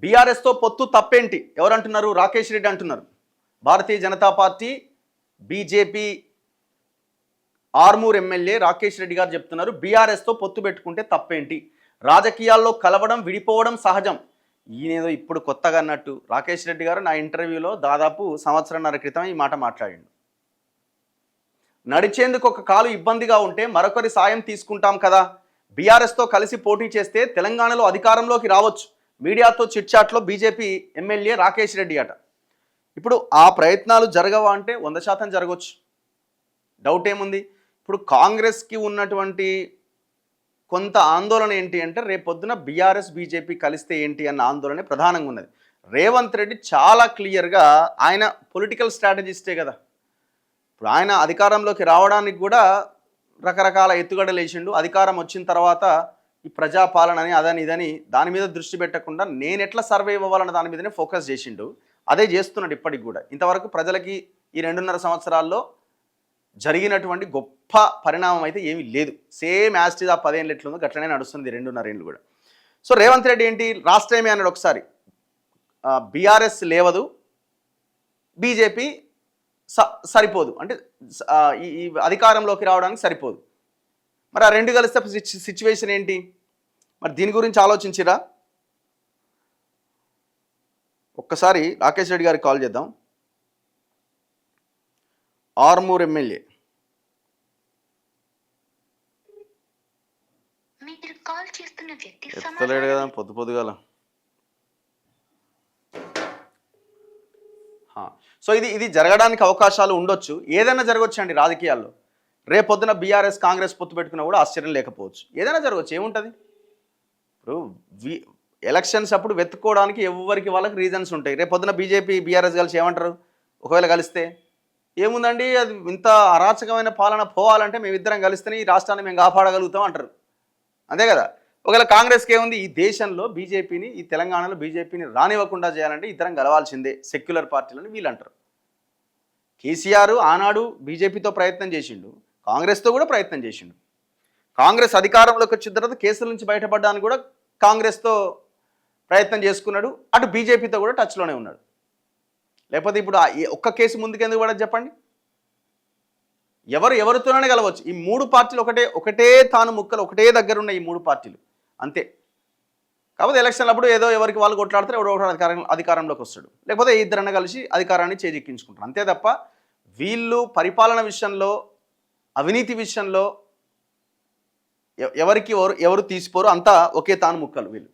బీఆర్ఎస్తో పొత్తు తప్పేంటి ఎవరంటున్నారు? రాకేష్ రెడ్డి అంటున్నారు. Bharatiya Janata party BJP Armoor MLA Rakesh Reddy గారు చెప్తున్నారు, బీఆర్ఎస్తో పొత్తు పెట్టుకుంటే తప్పేంటి, రాజకీయాల్లో కలవడం విడిపోవడం సహజం. ఈయనేదో ఇప్పుడు కొత్తగా అన్నట్టు రాకేష్ రెడ్డి గారు నా ఇంటర్వ్యూలో దాదాపు సంవత్సరంన్నర క్రితం ఈ మాట మాట్లాడిండు. నడిచేందుకు ఒక కాలు ఇబ్బందిగా ఉంటే మరొకరి సాయం తీసుకుంటాం కదా, బీఆర్ఎస్తో కలిసి పోటీ చేస్తే తెలంగాణలో అధికారంలోకి రావచ్చు. మీడియాతో చిట్చాట్లో బీజేపీ ఎమ్మెల్యే రాకేష్ రెడ్డి అట. ఇప్పుడు ఆ ప్రయత్నాలు జరగవా అంటే 100% జరగవచ్చు, డౌట్ ఏముంది. ఇప్పుడు కాంగ్రెస్కి ఉన్నటువంటి కొంత ఆందోళన ఏంటి అంటే రేపొద్దున బీఆర్ఎస్ బీజేపీ కలిస్తే ఏంటి అన్న ఆందోళన ప్రధానంగా ఉన్నది. రేవంత్ రెడ్డి చాలా క్లియర్గా ఆయన పొలిటికల్ స్ట్రాటజిస్టే కదా, ఇప్పుడు ఆయన అధికారంలోకి రావడానికి కూడా రకరకాల ఎత్తుగడలు వేసిండు. అధికారం వచ్చిన తర్వాత ఈ ప్రజాపాలన అని అదని ఇదని దాని మీద దృష్టి పెట్టకుండా నేను ఎట్లా సర్వైవ్ అవ్వాలన్న దాని మీదనే ఫోకస్ చేసిండు. అదే చేస్తున్నాడు ఇప్పటికి కూడా. ఇంతవరకు ప్రజలకి ఈ 2.5 సంవత్సరాల్లో జరిగినటువంటి గొప్ప పరిణామం అయితే ఏమీ లేదు. సేమ్ యాస్టిజ్ ఆ 10 ఏళ్ళు ఎట్లుందో గట్లనే నడుస్తుంది 2.5 ఏళ్ళు కూడా. సో రేవంత్ రెడ్డి ఏంటి రాష్ట్రమే అన్నాడు ఒకసారి, బీఆర్ఎస్ లేవదు, బీజేపీ సరిపోదు, అంటే ఈ అధికారంలోకి రావడానికి సరిపోదు. మరి ఆ రెండు కలిస్తే సిచ్యువేషన్ ఏంటి? మరి దీని గురించి ఆలోచించిరా? ఒక్కసారి రాకేష్ రెడ్డి గారికి కాల్ చేద్దాం. ఆర్మూర్ ఎమ్మెల్యే. ఎత్తలేడు కదా పొద్దుగాల. సో ఇది జరగడానికి అవకాశాలు ఉండొచ్చు, ఏదైనా జరగవచ్చు అండి రాజకీయాల్లో. రేపొద్దున బీఆర్ఎస్ కాంగ్రెస్ పొత్తు పెట్టుకున్నా కూడా ఆశ్చర్యం లేకపోవచ్చు, ఏదైనా జరగవచ్చు. ఏముంటుంది ఇప్పుడు ఎలక్షన్స్ అప్పుడు వెతుక్కోవడానికి ఎవరికి వాళ్ళకి రీజన్స్ ఉంటాయి. రేపొద్దున బీజేపీ బీఆర్ఎస్ కలిసి ఏమంటారు ఒకవేళ కలిస్తే? ఏముందండి, అది ఇంత అరాచకమైన పాలన పోవాలంటే మేమిద్దరం కలిస్తేనే ఈ రాష్ట్రాన్ని మేము కాపాడగలుగుతాం అంటారు, అంతే కదా. ఒకవేళ కాంగ్రెస్కి ఏముంది, ఈ దేశంలో బీజేపీని, ఈ తెలంగాణలో బీజేపీని రానివ్వకుండా చేయాలంటే ఇద్దరం గెలవాల్సిందే సెక్యులర్ పార్టీలని వీళ్ళు అంటారు. కేసీఆర్ ఆనాడు బీజేపీతో ప్రయత్నం చేసిండు, కాంగ్రెస్తో కూడా ప్రయత్నం చేసిండు. కాంగ్రెస్ అధికారంలోకి వచ్చిన తర్వాత కేసుల నుంచి బయటపడడానికి కూడా కాంగ్రెస్తో ప్రయత్నం చేసుకున్నాడు, అటు బీజేపీతో కూడా టచ్లోనే ఉన్నాడు. లేకపోతే ఇప్పుడు ఒక్క కేసు ముందుకెందుకు పడదు చెప్పండి? ఎవరితోనే కలవచ్చు. ఈ 3 పార్టీలు ఒకటే తాను ముక్కలు, ఒకటే దగ్గర ఉన్న ఈ 3 పార్టీలు అంతే. కాకపోతే ఎలక్షన్లు అప్పుడు ఏదో ఎవరికి వాళ్ళు కొట్లాడితే ఎవడో అధికారంలోకి వస్తాడు, లేకపోతే ఇద్దరన్న కలిసి అధికారాన్ని చేజిక్కించుకుంటారు, అంతే తప్ప వీళ్ళు పరిపాలన విషయంలో అవినీతి విషయంలో ఎవరు తీసిపోరు, అంతా ఒకే తాను ముక్కలు వీళ్ళు.